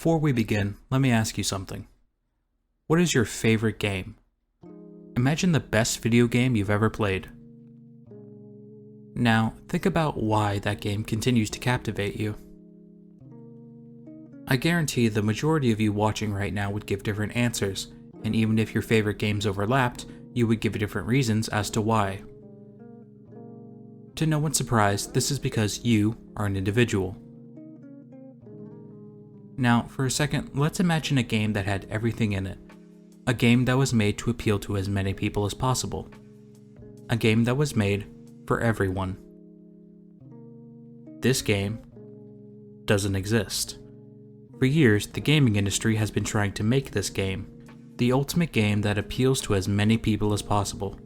Before we begin, let me ask you something. What is your favorite game? Imagine the best video game you've ever played. Now, think about why that game continues to captivate you. I guarantee the majority of you watching right now would give different answers, and even if your favorite games overlapped, you would give different reasons as to why. To no one's surprise, this is because you are an individual. Now, for a second, let's imagine a game that had everything in it. A game that was made to appeal to as many people as possible. A game that was made for everyone. This game doesn't exist. For years, the gaming industry has been trying to make this game, the ultimate game that appeals to as many people as possible.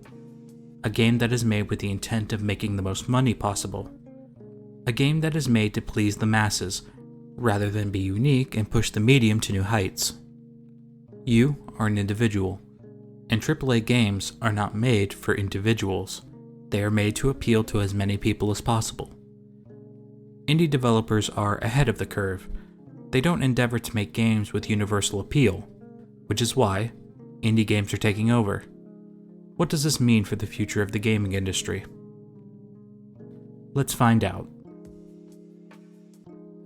A game that is made with the intent of making the most money possible. A game that is made to please the masses, rather than be unique and push the medium to new heights. You are an individual, and AAA games are not made for individuals. They are made to appeal to as many people as possible. Indie developers are ahead of the curve. They don't endeavor to make games with universal appeal, which is why indie games are taking over. What does this mean for the future of the gaming industry? Let's find out.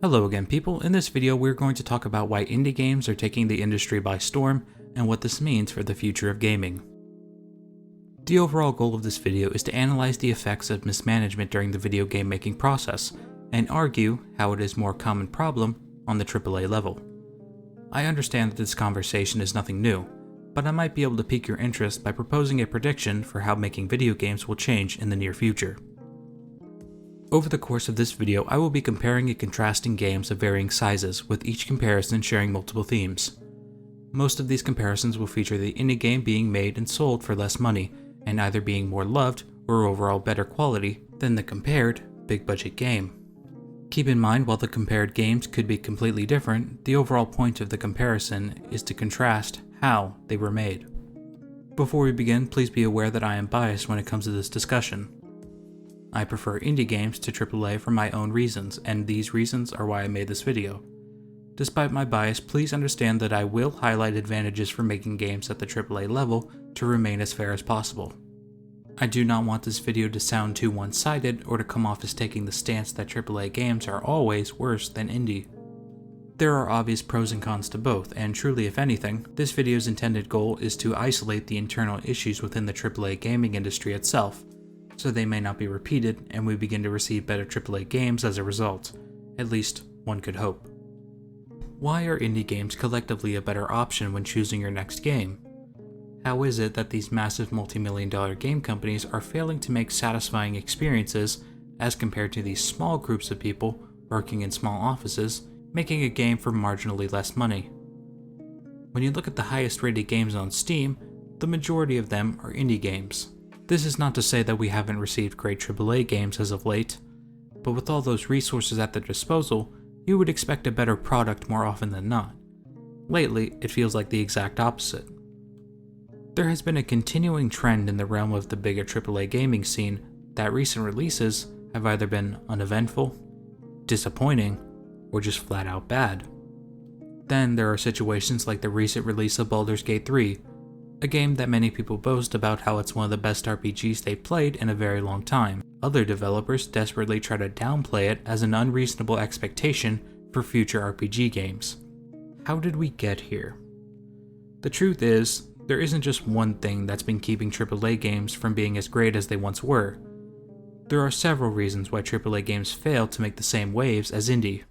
Hello again, people. In this video, we're going to talk about why indie games are taking the industry by storm and what this means for the future of gaming. The overall goal of this video is to analyze the effects of mismanagement during the video game making process and argue how it is a more common problem on the AAA level. I understand that this conversation is nothing new, but I might be able to pique your interest by proposing a prediction for how making video games will change in the near future. Over the course of this video, I will be comparing and contrasting games of varying sizes, with each comparison sharing multiple themes. Most of these comparisons will feature the indie game being made and sold for less money, and either being more loved or overall better quality than the compared, big-budget game. Keep in mind, while the compared games could be completely different, the overall point of the comparison is to contrast how they were made. Before we begin, please be aware that I am biased when it comes to this discussion. I prefer indie games to AAA for my own reasons, and these reasons are why I made this video. Despite my bias, please understand that I will highlight advantages for making games at the AAA level to remain as fair as possible. I do not want this video to sound too one-sided or to come off as taking the stance that AAA games are always worse than indie. There are obvious pros and cons to both, and truly, if anything, this video's intended goal is to isolate the internal issues within the AAA gaming industry itself, so they may not be repeated and we begin to receive better AAA games as a result. At least, one could hope. Why are indie games collectively a better option when choosing your next game? How is it that these massive multi-million-dollar game companies are failing to make satisfying experiences as compared to these small groups of people working in small offices, making a game for marginally less money? When you look at the highest rated games on Steam, the majority of them are indie games. This is not to say that we haven't received great AAA games as of late, but with all those resources at their disposal, you would expect a better product more often than not. Lately, it feels like the exact opposite. There has been a continuing trend in the realm of the bigger AAA gaming scene that recent releases have either been uneventful, disappointing, or just flat out bad. Then there are situations like the recent release of Baldur's Gate 3, a game that many people boast about how it's one of the best RPGs they've played in a very long time. Other developers desperately try to downplay it as an unreasonable expectation for future RPG games. How did we get here? The truth is, there isn't just one thing that's been keeping AAA games from being as great as they once were. There are several reasons why AAA games fail to make the same waves as indie.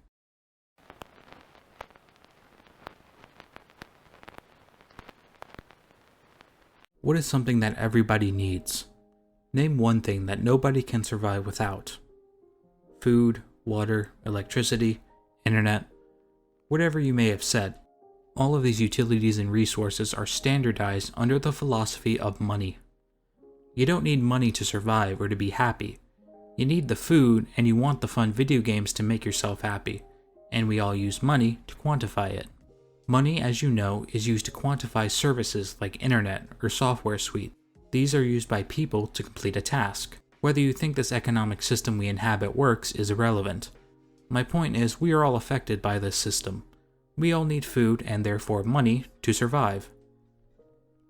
What is something that everybody needs? Name one thing that nobody can survive without. Food, water, electricity, internet, whatever you may have said. All of these utilities and resources are standardized under the philosophy of money. You don't need money to survive or to be happy. You need the food and you want the fun video games to make yourself happy, and we all use money to quantify it. Money, as you know, is used to quantify services like internet or software suite. These are used by people to complete a task. Whether you think this economic system we inhabit works is irrelevant. My point is, we are all affected by this system. We all need food and therefore money to survive.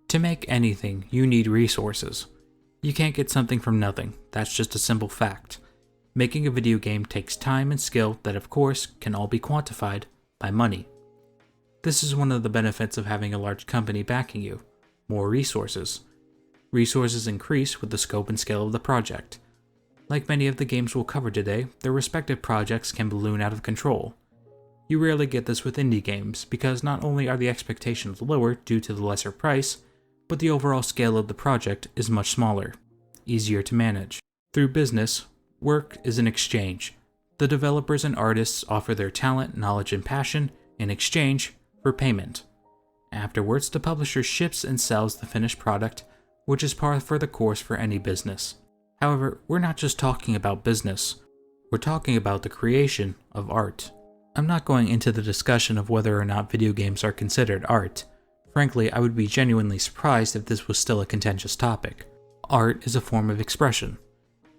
To make anything, you need resources. You can't get something from nothing, that's just a simple fact. Making a video game takes time and skill that of course can all be quantified by money. This is one of the benefits of having a large company backing you. More resources. Resources increase with the scope and scale of the project. Like many of the games we'll cover today, their respective projects can balloon out of control. You rarely get this with indie games, because not only are the expectations lower due to the lesser price, but the overall scale of the project is much smaller, easier to manage. Through business, work is an exchange. The developers and artists offer their talent, knowledge, and passion in exchange for payment. Afterwards, the publisher ships and sells the finished product, which is par for the course for any business. However, we're not just talking about business, we're talking about the creation of art. I'm not going into the discussion of whether or not video games are considered art. Frankly, I would be genuinely surprised if this was still a contentious topic. Art is a form of expression,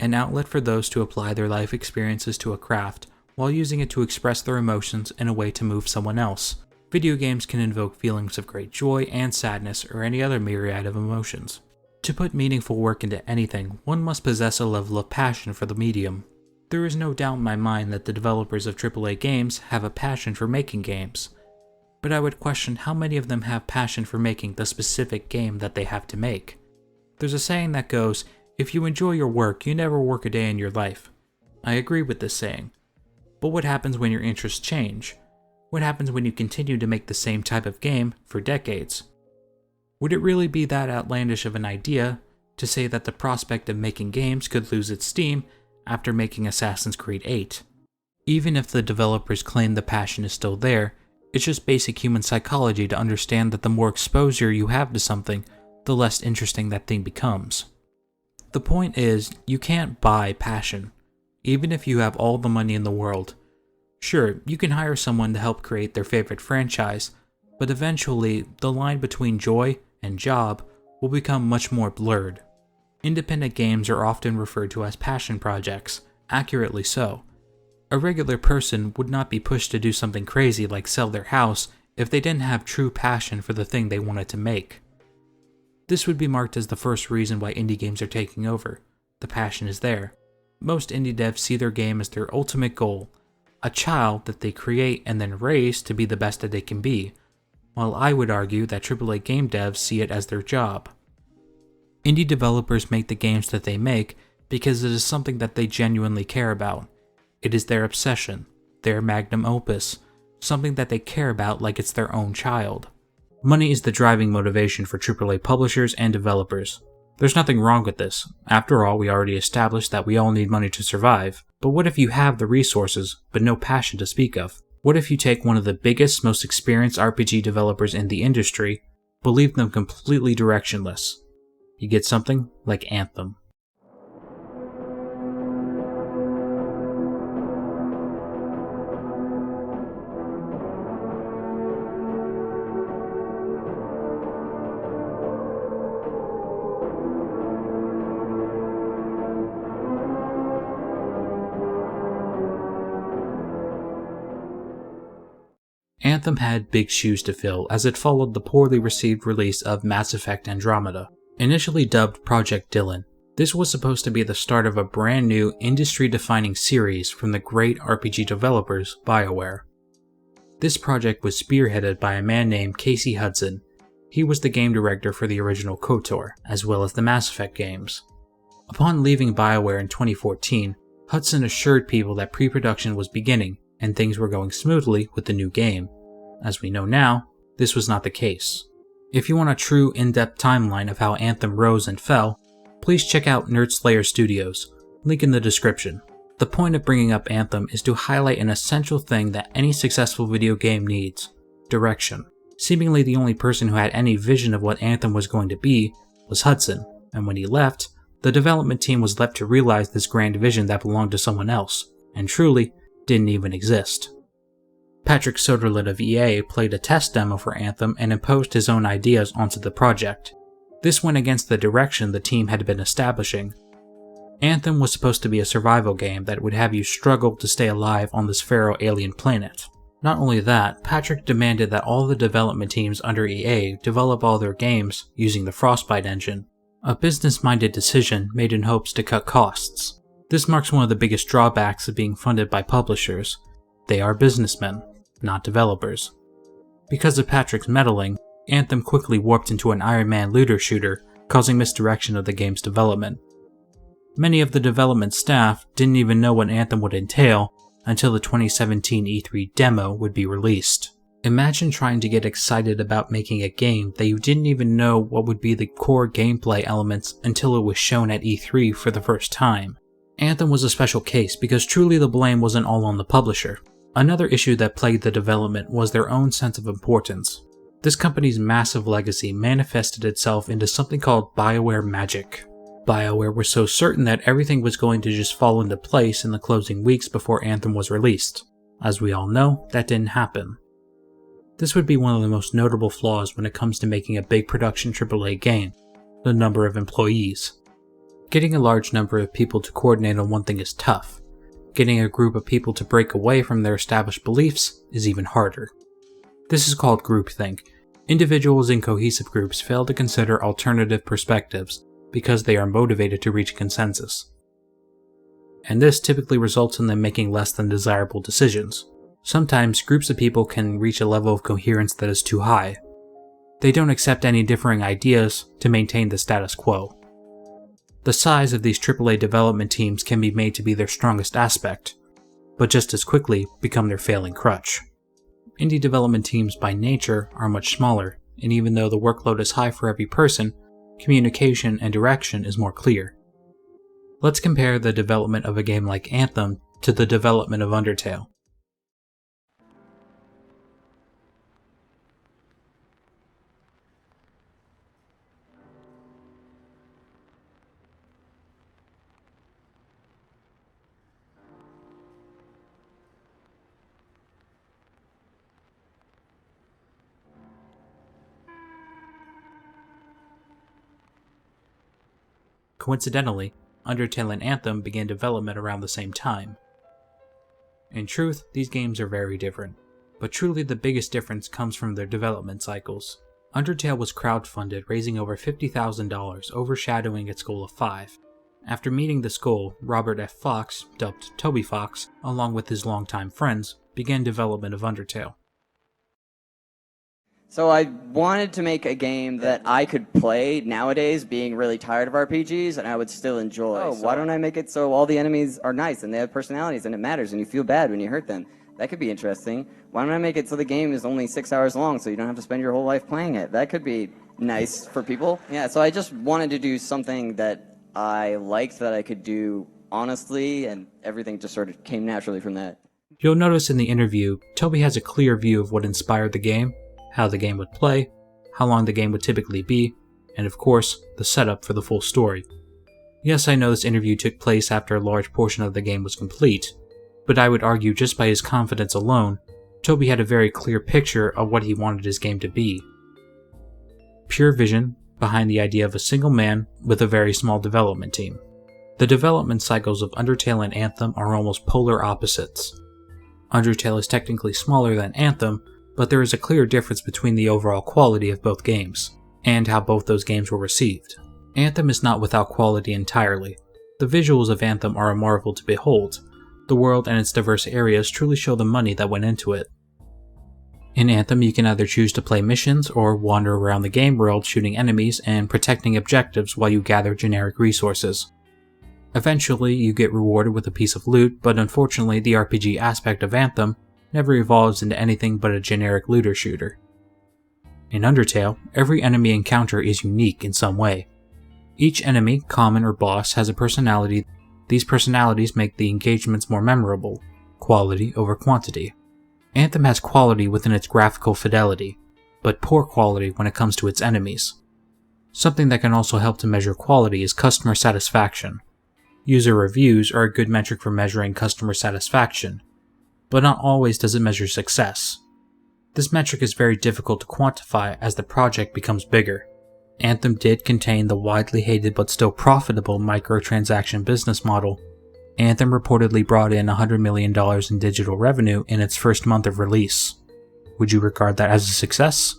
an outlet for those to apply their life experiences to a craft while using it to express their emotions in a way to move someone else. Video games can invoke feelings of great joy and sadness or any other myriad of emotions. To put meaningful work into anything, one must possess a level of passion for the medium. There is no doubt in my mind that the developers of AAA games have a passion for making games, but I would question how many of them have passion for making the specific game that they have to make. There's a saying that goes, if you enjoy your work, you never work a day in your life. I agree with this saying, but what happens when your interests change? What happens when you continue to make the same type of game for decades? Would it really be that outlandish of an idea to say that the prospect of making games could lose its steam after making Assassin's Creed 8? Even if the developers claim the passion is still there, it's just basic human psychology to understand that the more exposure you have to something, the less interesting that thing becomes. The point is, you can't buy passion, even if you have all the money in the world. Sure, you can hire someone to help create their favorite franchise, but eventually, the line between joy and job will become much more blurred. Independent games are often referred to as passion projects, accurately so. A regular person would not be pushed to do something crazy like sell their house if they didn't have true passion for the thing they wanted to make. This would be marked as the first reason why indie games are taking over. The passion is there. Most indie devs see their game as their ultimate goal, a child that they create and then raise to be the best that they can be, while I would argue that AAA game devs see it as their job. Indie developers make the games that they make because it is something that they genuinely care about. It is their obsession, their magnum opus, something that they care about like it's their own child. Money is the driving motivation for AAA publishers and developers. There's nothing wrong with this. After all, we already established that we all need money to survive. But what if you have the resources, but no passion to speak of? What if you take one of the biggest, most experienced RPG developers in the industry, but leave them completely directionless? You get something like Anthem. Anthem had big shoes to fill as it followed the poorly received release of Mass Effect Andromeda. Initially dubbed Project Dylan, this was supposed to be the start of a brand new, industry-defining series from the great RPG developers BioWare. This project was spearheaded by a man named Casey Hudson. He was the game director for the original KOTOR, as well as the Mass Effect games. Upon leaving BioWare in 2014, Hudson assured people that pre-production was beginning and things were going smoothly with the new game. As we know now, this was not the case. If you want a true in-depth timeline of how Anthem rose and fell, please check out NerdSlayer Studios, link in the description. The point of bringing up Anthem is to highlight an essential thing that any successful video game needs: direction. Seemingly the only person who had any vision of what Anthem was going to be was Hudson, and when he left, the development team was left to realize this grand vision that belonged to someone else, and truly didn't even exist. Patrick Soderlund of EA played a test demo for Anthem and imposed his own ideas onto the project. This went against the direction the team had been establishing. Anthem was supposed to be a survival game that would have you struggle to stay alive on this feral alien planet. Not only that, Patrick demanded that all the development teams under EA develop all their games using the Frostbite engine, a business-minded decision made in hopes to cut costs. This marks one of the biggest drawbacks of being funded by publishers. They are businessmen, not developers. Because of Patrick's meddling, Anthem quickly warped into an Iron Man looter shooter, causing misdirection of the game's development. Many of the development staff didn't even know what Anthem would entail until the 2017 E3 demo would be released. Imagine trying to get excited about making a game that you didn't even know what would be the core gameplay elements until it was shown at E3 for the first time. Anthem was a special case because truly the blame wasn't all on the publisher. Another issue that plagued the development was their own sense of importance. This company's massive legacy manifested itself into something called BioWare magic. BioWare was so certain that everything was going to just fall into place in the closing weeks before Anthem was released. As we all know, that didn't happen. This would be one of the most notable flaws when it comes to making a big production AAA game: the number of employees. Getting a large number of people to coordinate on one thing is tough. Getting a group of people to break away from their established beliefs is even harder. This is called groupthink. Individuals in cohesive groups fail to consider alternative perspectives because they are motivated to reach consensus. And this typically results in them making less than desirable decisions. Sometimes groups of people can reach a level of coherence that is too high. They don't accept any differing ideas to maintain the status quo. The size of these AAA development teams can be made to be their strongest aspect, but just as quickly become their failing crutch. Indie development teams by nature are much smaller, and even though the workload is high for every person, communication and direction is more clear. Let's compare the development of a game like Anthem to the development of Undertale. Coincidentally, Undertale and Anthem began development around the same time. In truth, these games are very different, but truly the biggest difference comes from their development cycles. Undertale was crowdfunded, raising over $50,000, overshadowing its goal of $5 million. After meeting this goal, Robert F. Fox, dubbed Toby Fox, along with his longtime friends, began development of Undertale. So I wanted to make a game that I could play nowadays, being really tired of RPGs, and I would still enjoy. Oh, why don't I make it so all the enemies are nice and they have personalities and it matters and you feel bad when you hurt them? That could be interesting. Why don't I make it so the game is only 6 hours long so you don't have to spend your whole life playing it? That could be nice for people. Yeah, so I just wanted to do something that I liked, that I could do honestly, and everything just sort of came naturally from that. You'll notice in the interview, Toby has a clear view of what inspired the game, how the game would play, how long the game would typically be, and of course, the setup for the full story. Yes, I know this interview took place after a large portion of the game was complete, but I would argue just by his confidence alone, Toby had a very clear picture of what he wanted his game to be. Pure vision behind the idea of a single man with a very small development team. The development cycles of Undertale and Anthem are almost polar opposites. Undertale is technically smaller than Anthem, but there is a clear difference between the overall quality of both games, and how both those games were received. Anthem is not without quality entirely. The visuals of Anthem are a marvel to behold. The world and its diverse areas truly show the money that went into it. In Anthem, you can either choose to play missions or wander around the game world shooting enemies and protecting objectives while you gather generic resources. Eventually, you get rewarded with a piece of loot, but unfortunately the RPG aspect of Anthem never evolves into anything but a generic looter shooter. In Undertale, every enemy encounter is unique in some way. Each enemy, common or boss, has a personality. These personalities make the engagements more memorable, quality over quantity. Anthem has quality within its graphical fidelity, but poor quality when it comes to its enemies. Something that can also help to measure quality is customer satisfaction. User reviews are a good metric for measuring customer satisfaction, but not always does it measure success. This metric is very difficult to quantify as the project becomes bigger. Anthem did contain the widely hated but still profitable microtransaction business model, Anthem reportedly brought in $100 million in digital revenue in its first month of release. Would you regard that as a success?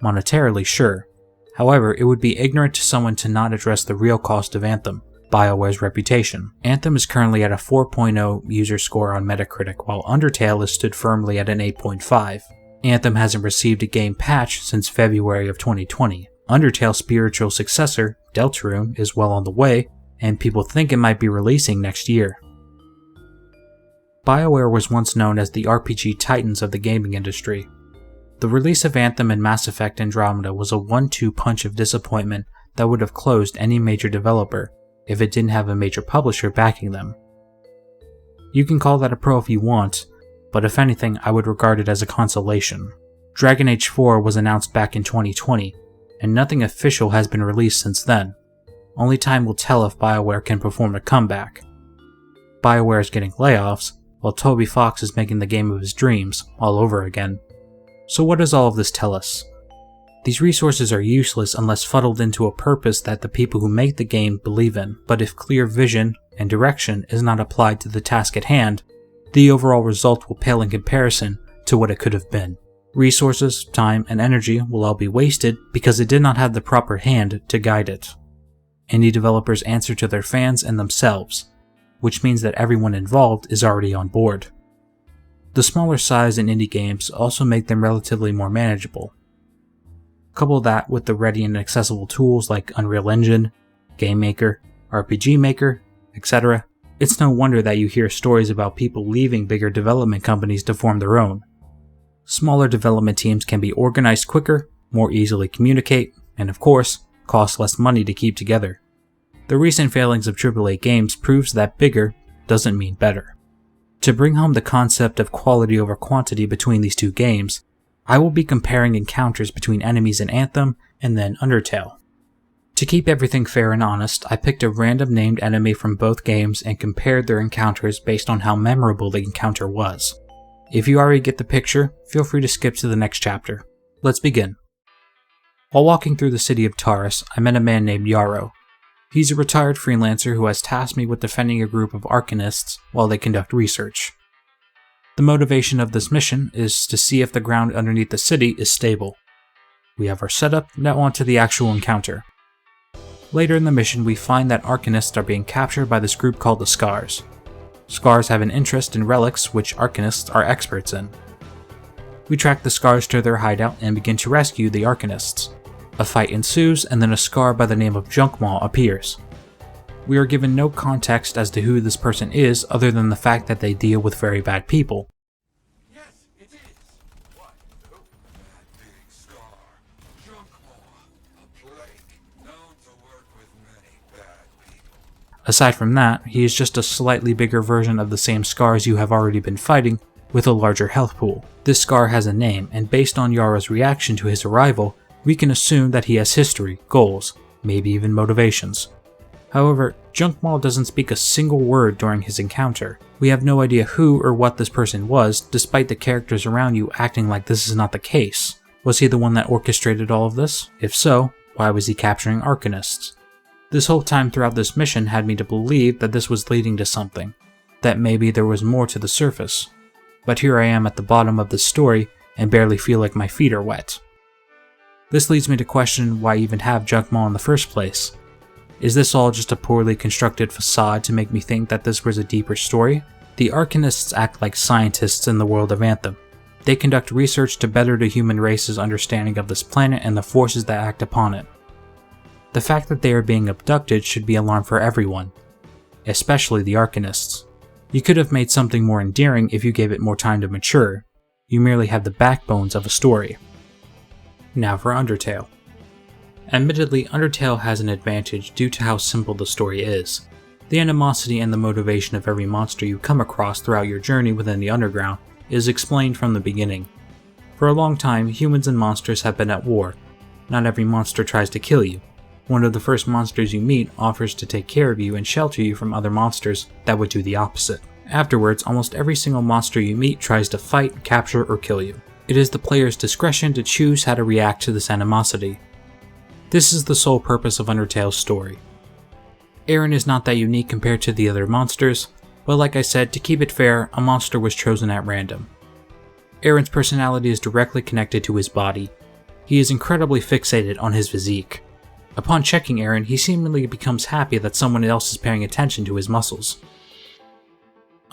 Monetarily, sure. However, it would be ignorant to someone to not address the real cost of Anthem, BioWare's reputation. Anthem is currently at a 4.0 user score on Metacritic, while Undertale is stood firmly at an 8.5. Anthem hasn't received a game patch since February of 2020. Undertale's spiritual successor, Deltarune, is well on the way, and people think it might be releasing next year. BioWare was once known as the RPG titans of the gaming industry. The release of Anthem and Mass Effect Andromeda was a 1-2 punch of disappointment that would have closed any major developer if it didn't have a major publisher backing them. You can call that a pro if you want, but if anything, I would regard it as a consolation. Dragon Age 4 was announced back in 2020, and nothing official has been released since then. Only time will tell if BioWare can perform a comeback. BioWare is getting layoffs, while Toby Fox is making the game of his dreams all over again. So what does all of this tell us? These resources are useless unless funneled into a purpose that the people who make the game believe in, but if clear vision and direction is not applied to the task at hand, the overall result will pale in comparison to what it could have been. Resources, time, and energy will all be wasted because it did not have the proper hand to guide it. Indie developers answer to their fans and themselves, which means that everyone involved is already on board. The smaller size in indie games also make them relatively more manageable. Couple that with the ready and accessible tools like Unreal Engine, Game Maker, RPG Maker, etc. It's no wonder that you hear stories about people leaving bigger development companies to form their own. Smaller development teams can be organized quicker, more easily communicate, and of course, cost less money to keep together. The recent failings of AAA games proves that bigger doesn't mean better. To bring home the concept of quality over quantity between these two games, I will be comparing encounters between enemies in Anthem and then Undertale. To keep everything fair and honest, I picked a random named enemy from both games and compared their encounters based on how memorable the encounter was. If you already get the picture, feel free to skip to the next chapter. Let's begin. While walking through the city of Taurus, I met a man named Yarrow. He's a retired freelancer who has tasked me with defending a group of Arcanists while they conduct research. The motivation of this mission is to see if the ground underneath the city is stable. We have our setup, now on to the actual encounter. Later in the mission, we find that Arcanists are being captured by this group called the Scars. Scars have an interest in relics, which Arcanists are experts in. We track the Scars to their hideout and begin to rescue the Arcanists. A fight ensues, and then a Scar by the name of 𝐸𝐞 appears. We are given no context as to who this person is other than the fact that they deal with very bad people. Yes, it is. What? Who? That big Scar. 𝐸𝐞, a plague, known to work with many bad people. Aside from that, he is just a slightly bigger version of the same Scars you have already been fighting, with a larger health pool. This Scar has a name, and based on Yarrow's reaction to his arrival, we can assume that he has history, goals, maybe even motivations. However, 𝐸𝐞 doesn't speak a single word during his encounter. We have no idea who or what this person was, despite the characters around you acting like this is not the case. Was he the one that orchestrated all of this? If so, why was he capturing Arcanists? This whole time throughout this mission had me to believe that this was leading to something, that maybe there was more to the surface. But here I am at the bottom of this story and barely feel like my feet are wet. This leads me to question why even have 𝐸𝐞 in the first place. Is this all just a poorly constructed facade to make me think that this was a deeper story? The Arcanists act like scientists in the world of Anthem. They conduct research to better the human race's understanding of this planet and the forces that act upon it. The fact that they are being abducted should be alarm for everyone, especially the Arcanists. You could have made something more endearing if you gave it more time to mature. You merely have the backbones of a story. Now for Undertale. Admittedly, Undertale has an advantage due to how simple the story is. The animosity and the motivation of every monster you come across throughout your journey within the underground is explained from the beginning. For a long time, humans and monsters have been at war. Not every monster tries to kill you. One of the first monsters you meet offers to take care of you and shelter you from other monsters that would do the opposite. Afterwards, almost every single monster you meet tries to fight, capture, or kill you. It is the player's discretion to choose how to react to this animosity. This is the sole purpose of Undertale's story. Aaron is not that unique compared to the other monsters, But like I said, to keep it fair, a monster was chosen at random. Aaron's personality is directly connected to his body. He is incredibly fixated on his physique. Upon checking Aaron, he seemingly becomes happy that someone else is paying attention to his muscles.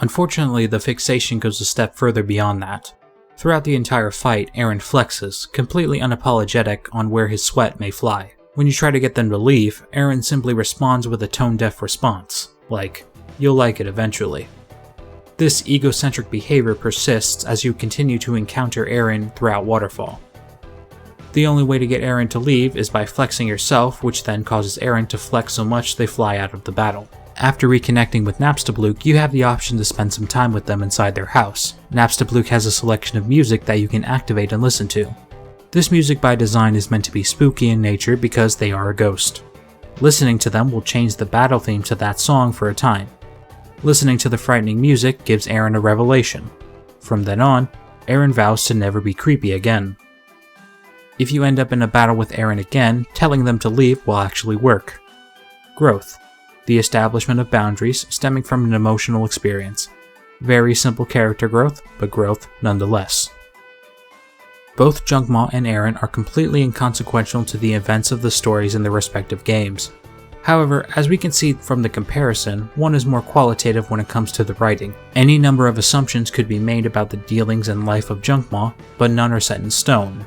Unfortunately, the fixation goes a step further beyond that. Throughout the entire fight, Aaron flexes, completely unapologetic on where his sweat may fly. When you try to get them to leave, Aaron simply responds with a tone-deaf response, like, "You'll like it eventually." This egocentric behavior persists as you continue to encounter Aaron throughout Waterfall. The only way to get Aaron to leave is by flexing yourself, which then causes Aaron to flex so much they fly out of the battle. After reconnecting with 𝐈𝐧𝐝𝐢𝐞, you have the option to spend some time with them inside their house. 𝐈𝐽𝐶𝐝𝐢𝐞 has a selection of music that you can activate and listen to. This music by design is meant to be spooky in nature because they are a ghost. Listening to them will change the battle theme to that song for a time. Listening to the frightening music gives Aaron a revelation. From then on, Aaron vows to never be creepy again. If you end up in a battle with Aaron again, telling them to leave will actually work. Growth. The establishment of boundaries stemming from an emotional experience. Very simple character growth, but growth nonetheless. Both 𝐸𝐚𝐞 and Aaron are completely inconsequential to the events of the stories in their respective games. However, as we can see from the comparison, one is more qualitative when it comes to the writing. Any number of assumptions could be made about the dealings and life of 𝐸𝐚𝐞, but none are set in stone.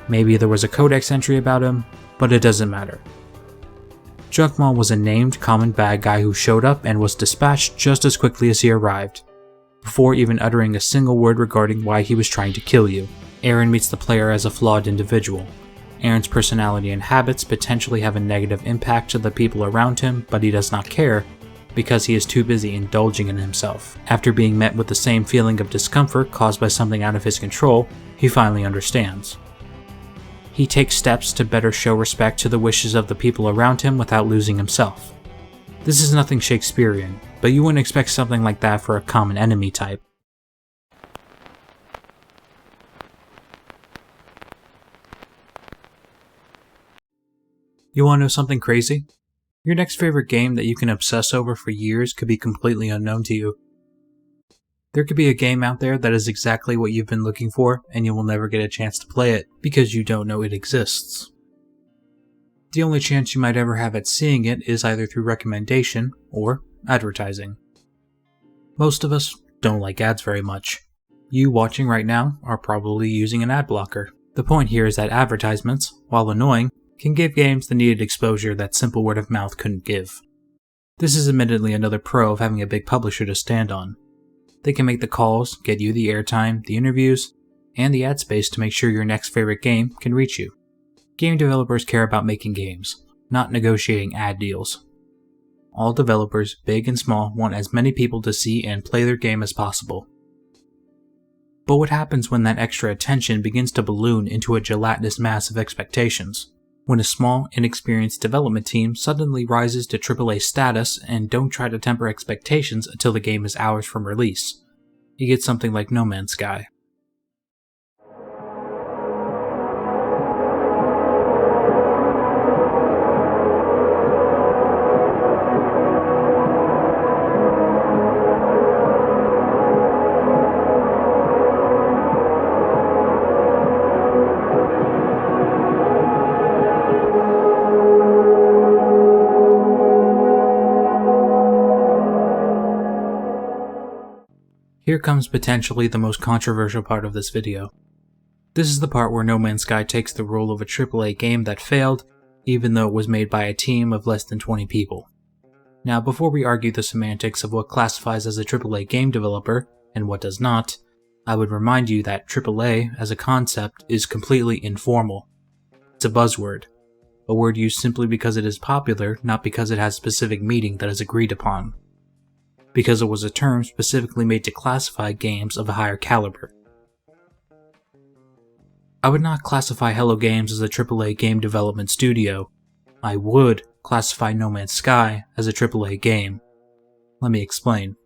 Maybe there was a codex entry about him, but it doesn't matter. 𝐸𝐚𝐞 was a named common bad guy who showed up and was dispatched just as quickly as he arrived, before even uttering a single word regarding why he was trying to kill you. Aaron meets the player as a flawed individual. Aaron's personality and habits potentially have a negative impact to the people around him, but he does not care, because he is too busy indulging in himself. After being met with the same feeling of discomfort caused by something out of his control, he finally understands. He takes steps to better show respect to the wishes of the people around him without losing himself. This is nothing Shakespearean, but you wouldn't expect something like that for a common enemy type. You want to know something crazy? Your next favorite game that you can obsess over for years could be completely unknown to you. There could be a game out there that is exactly what you've been looking for, and you will never get a chance to play it because you don't know it exists. The only chance you might ever have at seeing it is either through recommendation or advertising. Most of us don't like ads very much. You watching right now are probably using an ad blocker. The point here is that advertisements, while annoying, can give games the needed exposure that simple word of mouth couldn't give. This is admittedly another pro of having a big publisher to stand on. They can make the calls, get you the airtime, the interviews, and the ad space to make sure your next favorite game can reach you. Game developers care about making games, not negotiating ad deals. All developers, big and small, want as many people to see and play their game as possible. But what happens when that extra attention begins to balloon into a gelatinous mass of expectations? When a small, inexperienced development team suddenly rises to AAA status and don't try to temper expectations until the game is hours from release, you get something like No Man's Sky. Here comes potentially the most controversial part of this video. This is the part where No Man's Sky takes the role of a AAA game that failed, even though it was made by a team of less than 20 people. Now, before we argue the semantics of what classifies as a AAA game developer and what does not, I would remind you that AAA as a concept is completely informal. It's a buzzword, a word used simply because it is popular, not because it has specific meaning that is agreed upon. Because it was a term specifically made to classify games of a higher caliber. I would not classify Hello Games as a AAA game development studio. I would classify No Man's Sky as a AAA game. Let me explain.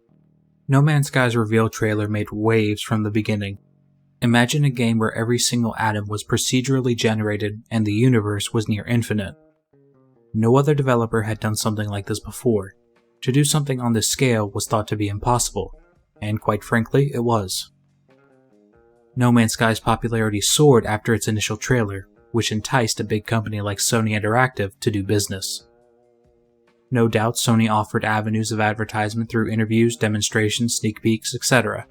No Man's Sky's reveal trailer made waves from the beginning. Imagine a game where every single atom was procedurally generated and the universe was near infinite. No other developer had done something like this before. To do something on this scale was thought to be impossible, and quite frankly, it was. No Man's Sky's popularity soared after its initial trailer, which enticed a big company like Sony Interactive to do business. No doubt Sony offered avenues of advertisement through interviews, demonstrations, sneak peeks, etc.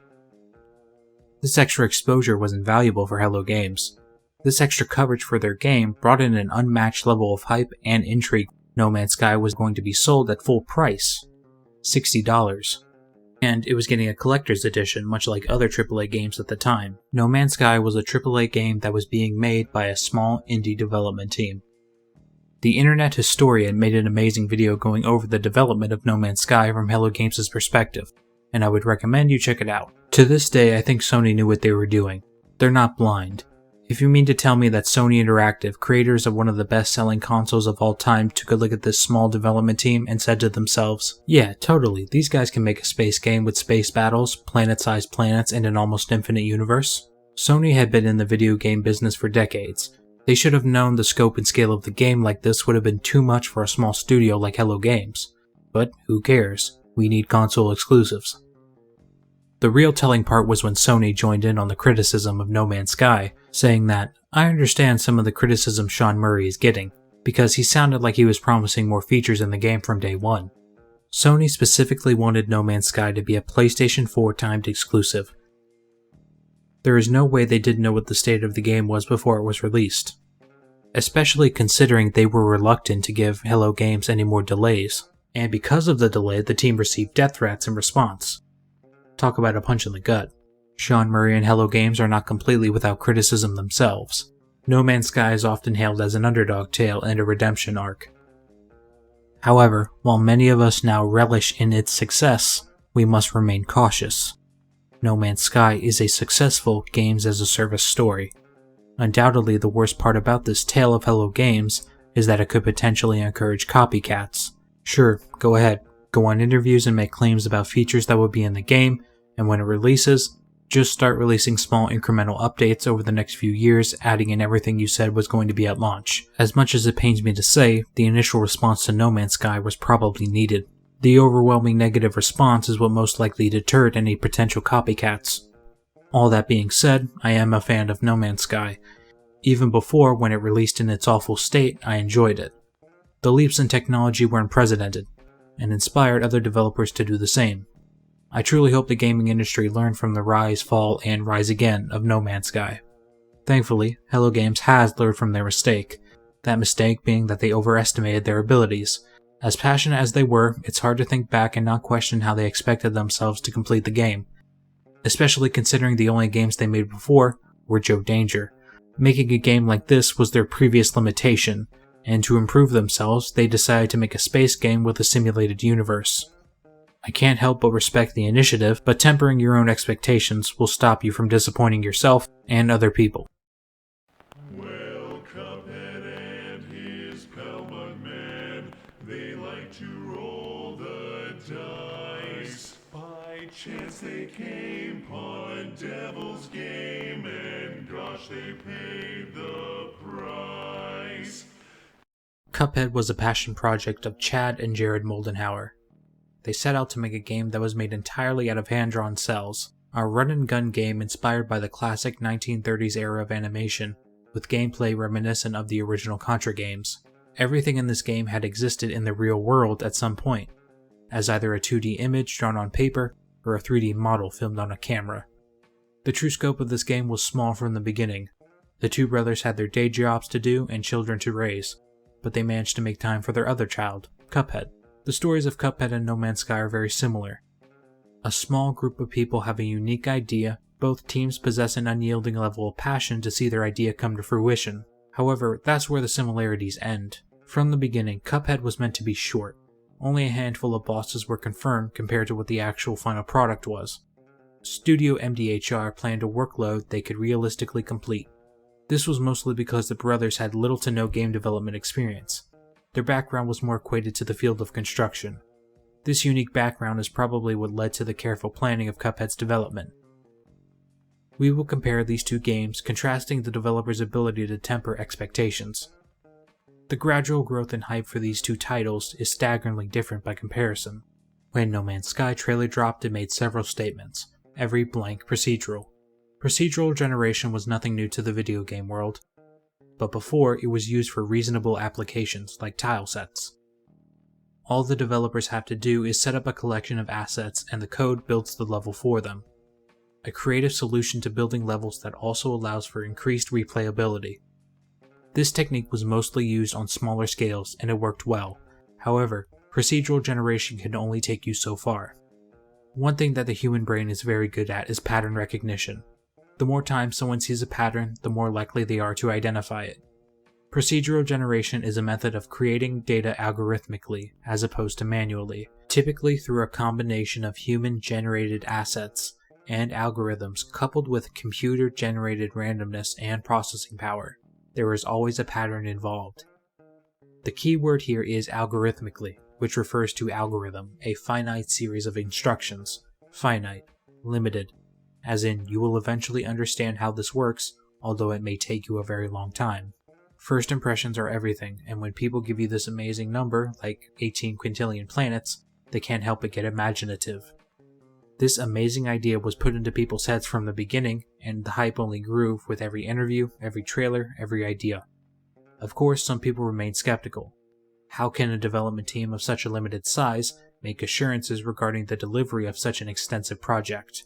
This extra exposure was invaluable for Hello Games. This extra coverage for their game brought in an unmatched level of hype and intrigue. No Man's Sky was going to be sold at full price, $60, and it was getting a collector's edition much like other AAA games at the time. No Man's Sky was a AAA game that was being made by a small indie development team. The Internet Historian made an amazing video going over the development of No Man's Sky from Hello Games' perspective, and I would recommend you check it out. To this day, I think Sony knew what they were doing. They're not blind. If you mean to tell me that Sony Interactive, creators of one of the best-selling consoles of all time, took a look at this small development team and said to themselves, yeah, totally, these guys can make a space game with space battles, planet-sized planets, and an almost infinite universe? Sony had been in the video game business for decades. They should have known the scope and scale of the game like this would have been too much for a small studio like Hello Games. But who cares? We need console exclusives. The real telling part was when Sony joined in on the criticism of No Man's Sky, saying that, I understand some of the criticism Sean Murray is getting, because he sounded like he was promising more features in the game from day one. Sony specifically wanted No Man's Sky to be a PlayStation 4 timed exclusive. There is no way they didn't know what the state of the game was before it was released, especially considering they were reluctant to give Hello Games any more delays, and because of the delay the team received death threats in response. Talk about a punch in the gut. Sean Murray and Hello Games are not completely without criticism themselves. No Man's Sky is often hailed as an underdog tale and a redemption arc. However, while many of us now relish in its success, we must remain cautious. No Man's Sky is a successful games-as-a-service story. Undoubtedly, the worst part about this tale of Hello Games is that it could potentially encourage copycats. Sure, go ahead, go on interviews and make claims about features that will be in the game, and when it releases, just start releasing small incremental updates over the next few years, adding in everything you said was going to be at launch. As much as it pains me to say, the initial response to No Man's Sky was probably needed. The overwhelming negative response is what most likely deterred any potential copycats. All that being said, I am a fan of No Man's Sky. Even before, when it released in its awful state, I enjoyed it. The leaps in technology were unprecedented, and inspired other developers to do the same. I truly hope the gaming industry learned from the rise, fall, and rise again of No Man's Sky. Thankfully, Hello Games has learned from their mistake, that mistake being that they overestimated their abilities. As passionate as they were, it's hard to think back and not question how they expected themselves to complete the game, especially considering the only games they made before were Joe Danger. Making a game like this was their previous limitation, and to improve themselves, they decided to make a space game with a simulated universe. I can't help but respect the initiative, but tempering your own expectations will stop you from disappointing yourself and other people. Well, Cuphead and his Pelmon, they like to roll the dice. By chance they came upon Devil's Game, and gosh, they paid the price. Cuphead was a passion project of Chad and Jared Moldenhauer. They set out to make a game that was made entirely out of hand-drawn cells, a run-and-gun game inspired by the classic 1930s era of animation, with gameplay reminiscent of the original Contra games. Everything in this game had existed in the real world at some point, as either a 2D image drawn on paper or a 3D model filmed on a camera. The true scope of this game was small from the beginning. The two brothers had their day jobs to do and children to raise, but they managed to make time for their other child, Cuphead. The stories of Cuphead and No Man's Sky are very similar. A small group of people have a unique idea, both teams possess an unyielding level of passion to see their idea come to fruition. However, that's where the similarities end. From the beginning, Cuphead was meant to be short. Only a handful of bosses were confirmed compared to what the actual final product was. Studio MDHR planned a workload they could realistically complete. This was mostly because the brothers had little to no game development experience. Their background was more equated to the field of construction. This unique background is probably what led to the careful planning of Cuphead's development. We will compare these two games, contrasting the developers' ability to temper expectations. The gradual growth in hype for these two titles is staggeringly different by comparison. When No Man's Sky trailer dropped, it made several statements, every blank procedural. Procedural generation was nothing new to the video game world, but before it was used for reasonable applications like tile sets. All the developers have to do is set up a collection of assets and the code builds the level for them. A creative solution to building levels that also allows for increased replayability. This technique was mostly used on smaller scales and it worked well. However, procedural generation can only take you so far. One thing that the human brain is very good at is pattern recognition. The more times someone sees a pattern, the more likely they are to identify it. Procedural generation is a method of creating data algorithmically, as opposed to manually, typically through a combination of human-generated assets and algorithms coupled with computer-generated randomness and processing power. There is always a pattern involved. The key word here is algorithmically, which refers to algorithm, a finite series of instructions. Finite, limited, as in you will eventually understand how this works, although it may take you a very long time. First impressions are everything, and when people give you this amazing number, like 18 quintillion planets, they can't help but get imaginative. This amazing idea was put into people's heads from the beginning, and the hype only grew with every interview, every trailer, every idea. Of course, some people remain skeptical. How can a development team of such a limited size make assurances regarding the delivery of such an extensive project?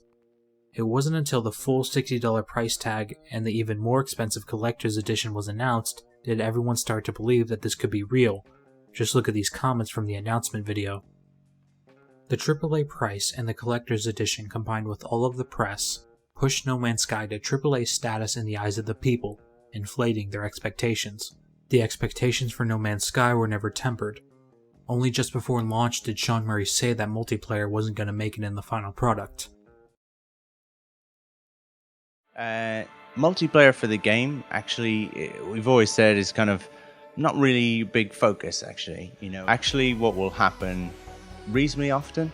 It wasn't until the full $60 price tag and the even more expensive collector's edition was announced did everyone start to believe that this could be real. Just look at these comments from the announcement video. The AAA price and the collector's edition combined with all of the press pushed No Man's Sky to AAA status in the eyes of the people, inflating their expectations. The expectations for No Man's Sky were never tempered. Only just before launch did Sean Murray say that multiplayer wasn't going to make it in the final product. Multiplayer for the game, actually, we've always said is kind of not really a big focus, actually. Actually what will happen reasonably often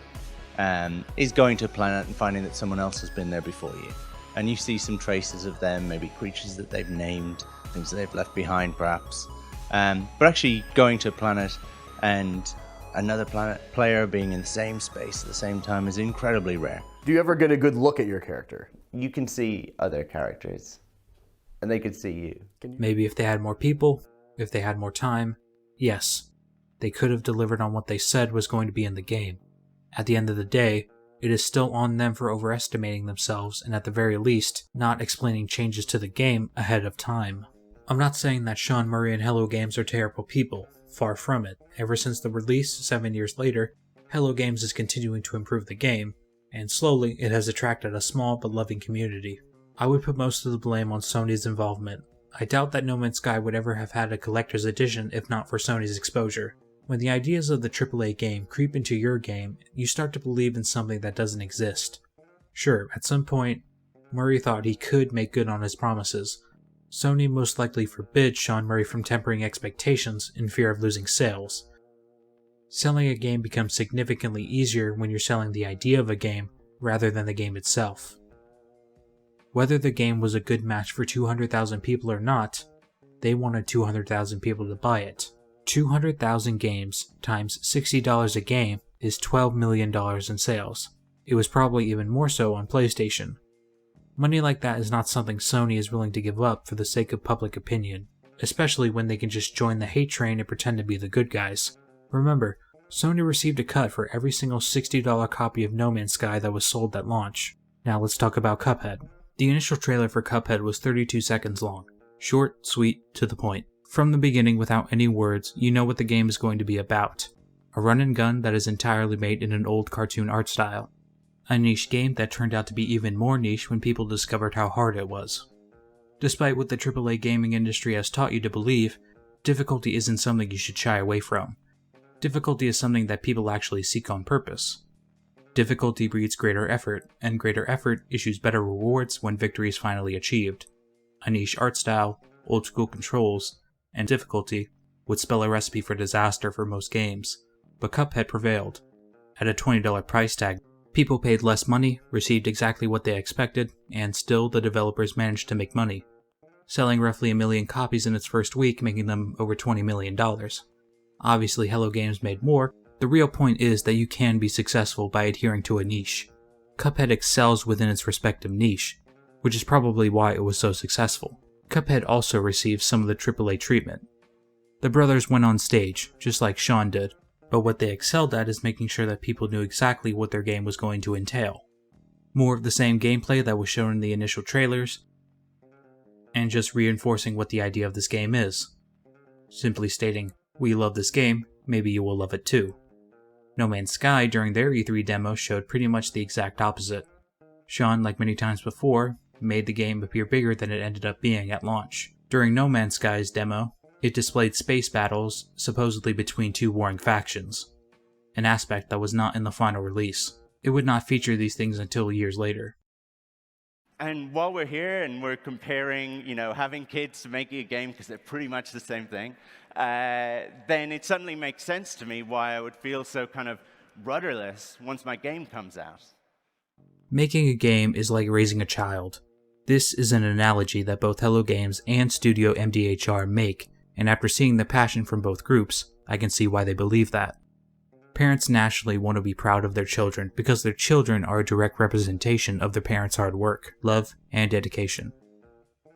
is going to a planet and finding that someone else has been there before you. And you see some traces of them, maybe creatures that they've named, things that they've left behind perhaps. But actually going to a planet and another player being in the same space at the same time is incredibly rare. Do you ever get a good look at your character? You can see other characters, and they could see you. Maybe if they had more people, if they had more time, yes, they could have delivered on what they said was going to be in the game. At the end of the day, it is still on them for overestimating themselves and at the very least, not explaining changes to the game ahead of time. I'm not saying that Sean Murray and Hello Games are terrible people, far from it. Ever since the release 7 years later, Hello Games is continuing to improve the game, and slowly it has attracted a small but loving community. I would put most of the blame on Sony's involvement. I doubt that No Man's Sky would ever have had a collector's edition if not for Sony's exposure. When the ideas of the AAA game creep into your game, you start to believe in something that doesn't exist. Sure, at some point, Murray thought he could make good on his promises. Sony most likely forbid Sean Murray from tempering expectations in fear of losing sales. Selling a game becomes significantly easier when you're selling the idea of a game rather than the game itself. Whether the game was a good match for 200,000 people or not, they wanted 200,000 people to buy it. 200,000 games times $60 a game is $12 million in sales. It was probably even more so on PlayStation. Money like that is not something Sony is willing to give up for the sake of public opinion, especially when they can just join the hate train and pretend to be the good guys. Remember, Sony received a cut for every single $60 copy of No Man's Sky that was sold at launch. Now let's talk about Cuphead. The initial trailer for Cuphead was 32 seconds long. Short, sweet, to the point. From the beginning, without any words, you know what the game is going to be about. A run and gun that is entirely made in an old cartoon art style. A niche game that turned out to be even more niche when people discovered how hard it was. Despite what the AAA gaming industry has taught you to believe, difficulty isn't something you should shy away from. Difficulty is something that people actually seek on purpose. Difficulty breeds greater effort, and greater effort issues better rewards when victory is finally achieved. A niche art style, old school controls, and difficulty would spell a recipe for disaster for most games, but Cuphead prevailed. At a $20 price tag, people paid less money, received exactly what they expected, and still the developers managed to make money, selling roughly 1 million copies in its first week, making them over $20 million. Obviously Hello Games made more, The real point is that you can be successful by adhering to a niche. Cuphead excels within its respective niche, which is probably why it was so successful. Cuphead also received some of the AAA treatment. The brothers went on stage, just like Sean did, but what they excelled at is making sure that people knew exactly what their game was going to entail. More of the same gameplay that was shown in the initial trailers, and just reinforcing what the idea of this game is. Simply stating, we love this game, maybe you will love it too. No Man's Sky during their E3 demo showed pretty much the exact opposite. Sean, like many times before, made the game appear bigger than it ended up being at launch. During No Man's Sky's demo, it displayed space battles supposedly between two warring factions, an aspect that was not in the final release. It would not feature these things until years later. And while we're here and we're comparing, having kids to making a game, because they're pretty much the same thing, then it suddenly makes sense to me why I would feel so kind of rudderless once my game comes out. Making a game is like raising a child. This is an analogy that both Hello Games and Studio MDHR make, and after seeing the passion from both groups, I can see why they believe that. Parents naturally want to be proud of their children because their children are a direct representation of their parents' hard work, love, and dedication.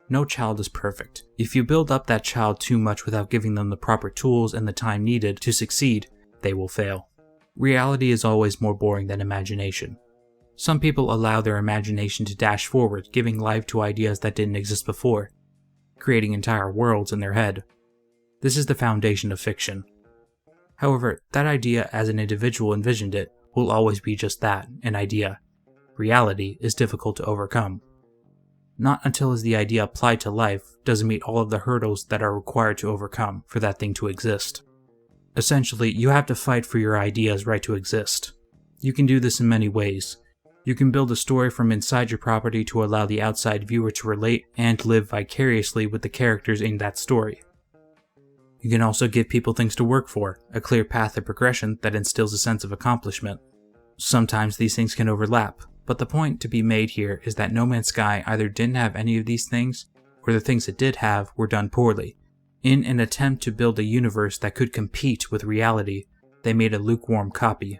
No child is perfect. If you build up that child too much without giving them the proper tools and the time needed to succeed, they will fail. Reality is always more boring than imagination. Some people allow their imagination to dash forward, giving life to ideas that didn't exist before, creating entire worlds in their head. This is the foundation of fiction. However, that idea as an individual envisioned it will always be just that, an idea. Reality is difficult to overcome. Not until is the idea applied to life does it meet all of the hurdles that are required to overcome for that thing to exist. Essentially, you have to fight for your idea's right to exist. You can do this in many ways. You can build a story from inside your property to allow the outside viewer to relate and live vicariously with the characters in that story. You can also give people things to work for, a clear path of progression that instills a sense of accomplishment. Sometimes these things can overlap, but the point to be made here is that No Man's Sky either didn't have any of these things, or the things it did have were done poorly. In an attempt to build a universe that could compete with reality, they made a lukewarm copy.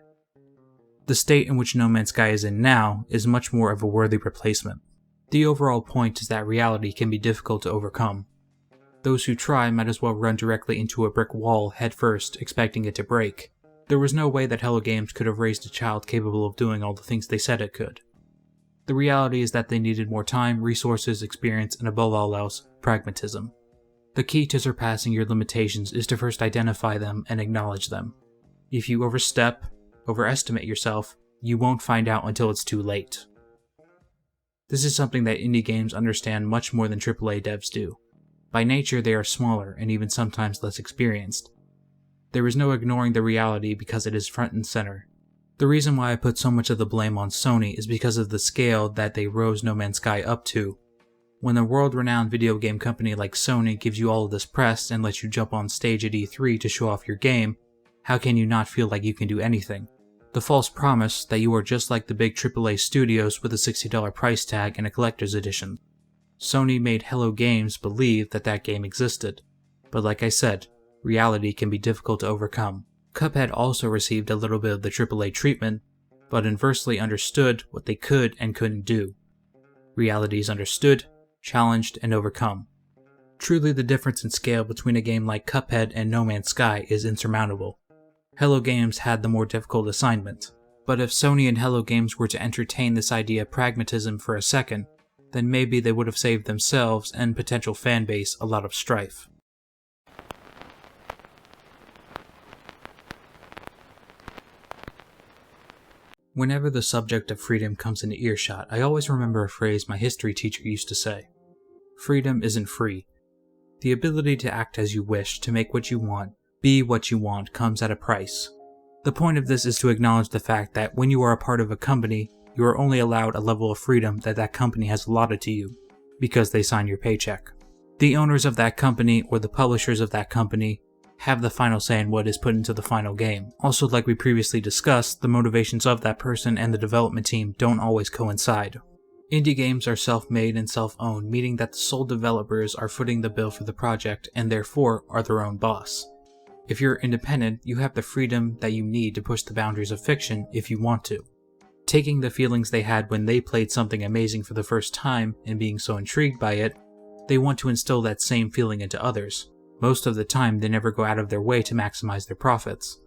The state in which No Man's Sky is in now is much more of a worthy replacement. The overall point is that reality can be difficult to overcome. Those who try might as well run directly into a brick wall headfirst, expecting it to break. There was no way that Hello Games could have raised a child capable of doing all the things they said it could. The reality is that they needed more time, resources, experience, and above all else, pragmatism. The key to surpassing your limitations is to first identify them and acknowledge them. If you overestimate yourself, you won't find out until it's too late. This is something that indie games understand much more than AAA devs do. By nature, they are smaller and even sometimes less experienced. There is no ignoring the reality because it is front and center. The reason why I put so much of the blame on Sony is because of the scale that they rose No Man's Sky up to. When a world-renowned video game company like Sony gives you all of this press and lets you jump on stage at E3 to show off your game, how can you not feel like you can do anything? The false promise that you are just like the big AAA studios with a $60 price tag and a collector's edition. Sony made Hello Games believe that that game existed, but like I said, reality can be difficult to overcome. Cuphead also received a little bit of the AAA treatment, but inversely understood what they could and couldn't do. Reality is understood, challenged, and overcome. Truly, the difference in scale between a game like Cuphead and No Man's Sky is insurmountable. Hello Games had the more difficult assignment, but if Sony and Hello Games were to entertain this idea of pragmatism for a second, then maybe they would have saved themselves and potential fanbase a lot of strife. Whenever the subject of freedom comes into earshot, I always remember a phrase my history teacher used to say. Freedom isn't free. The ability to act as you wish, to make what you want, be what you want, comes at a price. The point of this is to acknowledge the fact that when you are a part of a company, you are only allowed a level of freedom that that company has allotted to you, because they sign your paycheck. The owners of that company, or the publishers of that company, have the final say in what is put into the final game. Also, like we previously discussed, the motivations of that person and the development team don't always coincide. Indie games are self-made and self-owned, meaning that the sole developers are footing the bill for the project and therefore are their own boss. If you're independent, you have the freedom that you need to push the boundaries of fiction if you want to. Taking the feelings they had when they played something amazing for the first time and being so intrigued by it, they want to instill that same feeling into others. Most of the time, they never go out of their way to maximize their profits.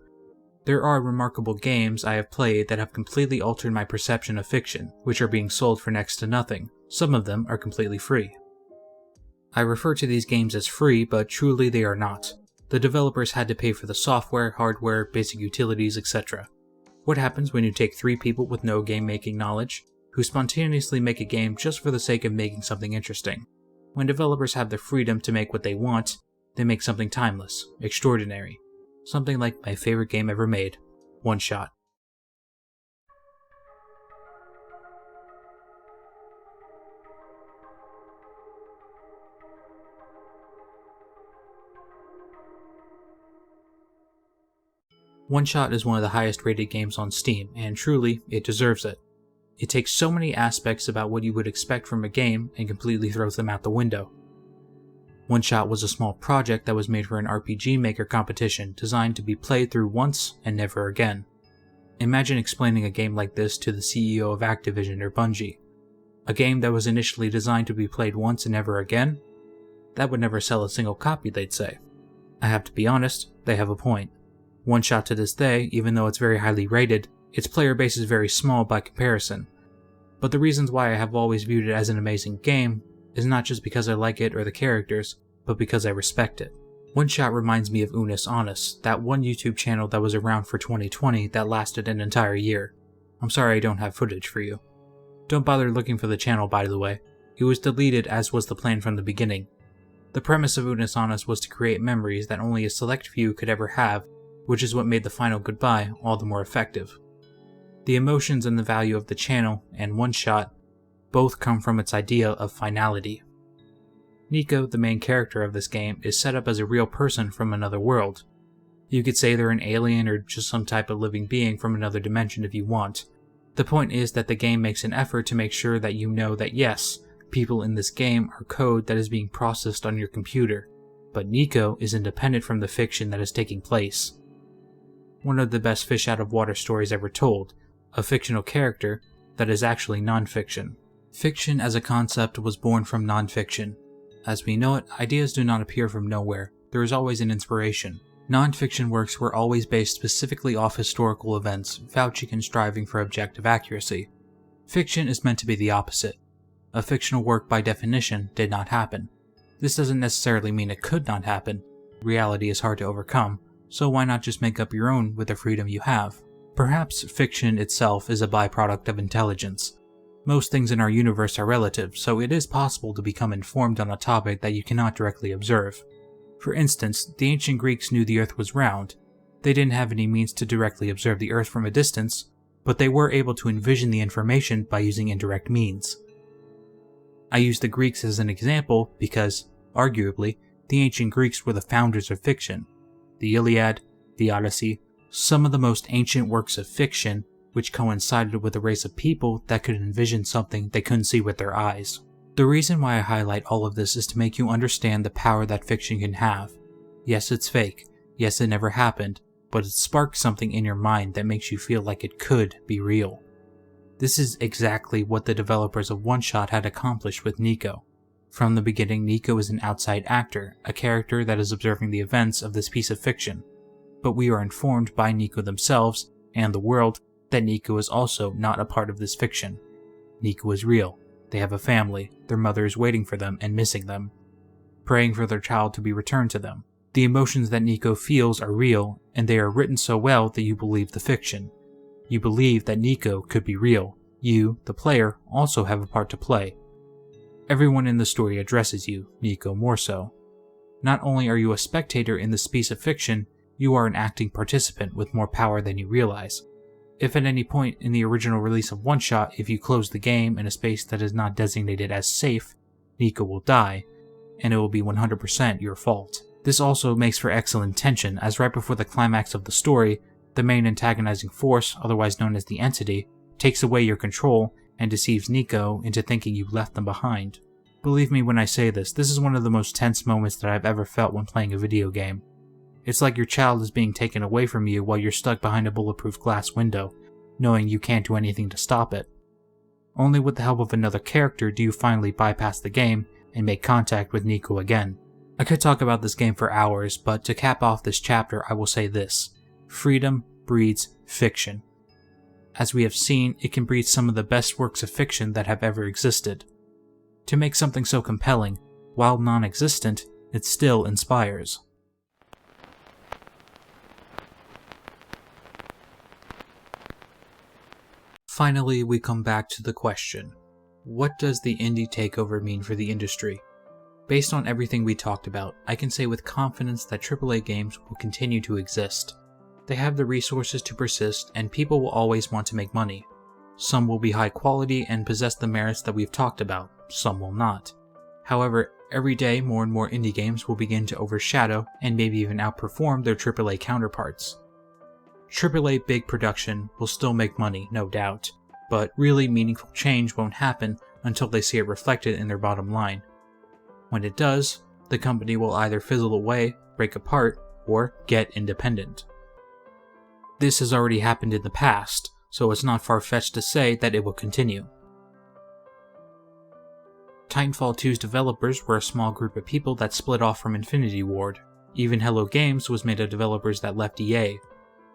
There are remarkable games I have played that have completely altered my perception of fiction, which are being sold for next to nothing. Some of them are completely free. I refer to these games as free, but truly they are not. The developers had to pay for the software, hardware, basic utilities, etc. What happens when you take 3 people with no game-making knowledge, who spontaneously make a game just for the sake of making something interesting? When developers have the freedom to make what they want, they make something timeless, extraordinary. Something like my favorite game ever made, One Shot. One Shot is one of the highest rated games on Steam, and truly, it deserves it. It takes so many aspects about what you would expect from a game and completely throws them out the window. One Shot was a small project that was made for an RPG Maker competition designed to be played through once and never again. Imagine explaining a game like this to the CEO of Activision or Bungie. A game that was initially designed to be played once and never again? That would never sell a single copy, they'd say. I have to be honest, they have a point. One Shot to this day, even though it's very highly rated, its player base is very small by comparison. But the reasons why I have always viewed it as an amazing game is not just because I like it or the characters, but because I respect it. One Shot reminds me of 𝐈𝐧𝐝𝐸𝐞, that one YouTube channel that was around for 2020 that lasted an entire year. I'm sorry I don't have footage for you. Don't bother looking for the channel, by the way. It was deleted as was the plan from the beginning. The premise of 𝐈𝐧𝐝𝐸𝐞 was to create memories that only a select few could ever have, which is what made the final goodbye all the more effective. The emotions and the value of the channel and One Shot both come from its idea of finality. 𝐈𝐧𝐝𝐸𝐞, the main character of this game, is set up as a real person from another world. You could say they're an alien or just some type of living being from another dimension if you want. The point is that the game makes an effort to make sure that you know that yes, people in this game are code that is being processed on your computer, but 𝐈𝐴 is independent from the fiction that is taking place. One of the best fish out of water stories ever told, a fictional character that is actually non-fiction. Fiction as a concept was born from non-fiction. As we know it, ideas do not appear from nowhere. There is always an inspiration. Non-fiction works were always based specifically off historical events, vouching and striving for objective accuracy. Fiction is meant to be the opposite. A fictional work by definition did not happen. This doesn't necessarily mean it could not happen. Reality is hard to overcome, so why not just make up your own with the freedom you have? Perhaps fiction itself is a byproduct of intelligence. Most things in our universe are relative, so it is possible to become informed on a topic that you cannot directly observe. For instance, the ancient Greeks knew the Earth was round. They didn't have any means to directly observe the Earth from a distance, but they were able to envision the information by using indirect means. I use the Greeks as an example because, arguably, the ancient Greeks were the founders of fiction. The Iliad, the Odyssey, some of the most ancient works of fiction, which coincided with a race of people that could envision something they couldn't see with their eyes. The reason why I highlight all of this is to make you understand the power that fiction can have. Yes, it's fake. Yes, it never happened, but it sparks something in your mind that makes you feel like it could be real. This is exactly what the developers of One Shot had accomplished with 𝐈𝐴. From the beginning, 𝐈𝐴 is an outside actor, a character that is observing the events of this piece of fiction. But we are informed by 𝐈𝐴 themselves, and the world, that 𝐈𝐴 is also not a part of this fiction. 𝐈𝐴 is real. They have a family, their mother is waiting for them and missing them, praying for their child to be returned to them. The emotions that 𝐈𝐴 feels are real, and they are written so well that you believe the fiction. You believe that 𝐈𝐴 could be real. You, the player, also have a part to play. Everyone in the story addresses you, 𝐈𝐴 more so. Not only are you a spectator in this piece of fiction, you are an acting participant with more power than you realize. If at any point in the original release of One Shot, if you close the game in a space that is not designated as safe, 𝐈𝐴 will die, and it will be 100% your fault. This also makes for excellent tension, as right before the climax of the story, the main antagonizing force, otherwise known as the Entity, takes away your control and deceives 𝐈𝐴 into thinking you left them behind. Believe me when I say this, this is one of the most tense moments that I've ever felt when playing a video game. It's like your child is being taken away from you while you're stuck behind a bulletproof glass window, knowing you can't do anything to stop it. Only with the help of another character do you finally bypass the game and make contact with 𝐸𝐞𝐬 again. I could talk about this game for hours, but to cap off this chapter I will say this: freedom breeds fiction. As we have seen, it can breed some of the best works of fiction that have ever existed. To make something so compelling, while non-existent, it still inspires. Finally, we come back to the question: what does the indie takeover mean for the industry? Based on everything we talked about, I can say with confidence that AAA games will continue to exist. They have the resources to persist, and people will always want to make money. Some will be high quality and possess the merits that we've talked about, some will not. However, every day more and more indie games will begin to overshadow and maybe even outperform their AAA counterparts. AAA big production will still make money, no doubt, but really meaningful change won't happen until they see it reflected in their bottom line. When it does, the company will either fizzle away, break apart, or get independent. This has already happened in the past, so it's not far-fetched to say that it will continue. Titanfall 2's developers were a small group of people that split off from Infinity Ward. Even Hello Games was made of developers that left EA.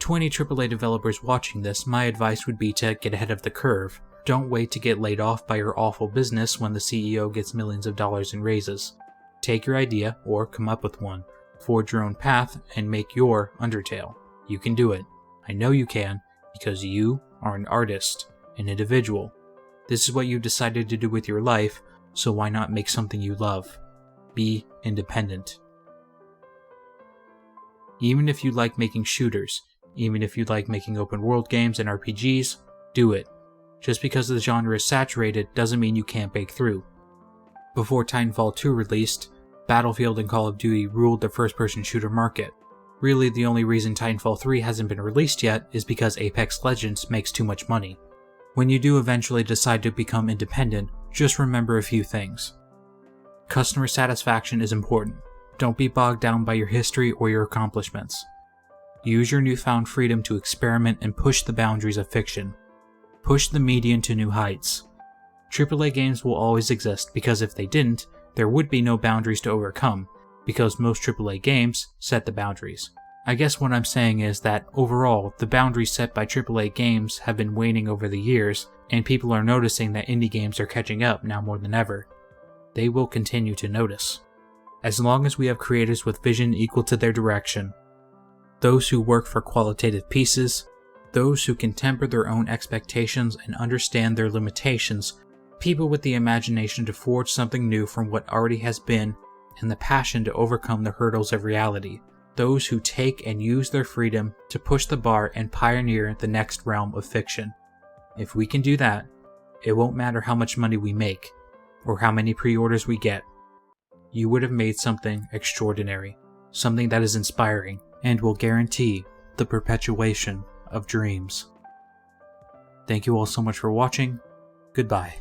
To any AAA developers watching this, my advice would be to get ahead of the curve. Don't wait to get laid off by your awful business when the CEO gets millions of dollars in raises. Take your idea, or come up with one, forge your own path, and make your Undertale. You can do it. I know you can, because you are an artist, an individual. This is what you've decided to do with your life, so why not make something you love? Be independent. Even if you like making shooters, even if you like making open world games and RPGs, do it. Just because the genre is saturated doesn't mean you can't break through. Before Titanfall 2 released, Battlefield and Call of Duty ruled the first-person shooter market. Really, the only reason Titanfall 3 hasn't been released yet is because Apex Legends makes too much money. When you do eventually decide to become independent, just remember a few things. Customer satisfaction is important. Don't be bogged down by your history or your accomplishments. Use your newfound freedom to experiment and push the boundaries of fiction. Push the median to new heights. AAA games will always exist because if they didn't, there would be no boundaries to overcome, because most AAA games set the boundaries. I guess what I'm saying is that overall, the boundaries set by AAA games have been waning over the years, and people are noticing that indie games are catching up now more than ever. They will continue to notice. As long as we have creators with vision equal to their direction, those who work for qualitative pieces, those who can temper their own expectations and understand their limitations, people with the imagination to forge something new from what already has been, and the passion to overcome the hurdles of reality, those who take and use their freedom to push the bar and pioneer the next realm of fiction. If we can do that, it won't matter how much money we make, or how many pre-orders we get. You would have made something extraordinary, something that is inspiring, and will guarantee the perpetuation of dreams. Thank you all so much for watching. Goodbye.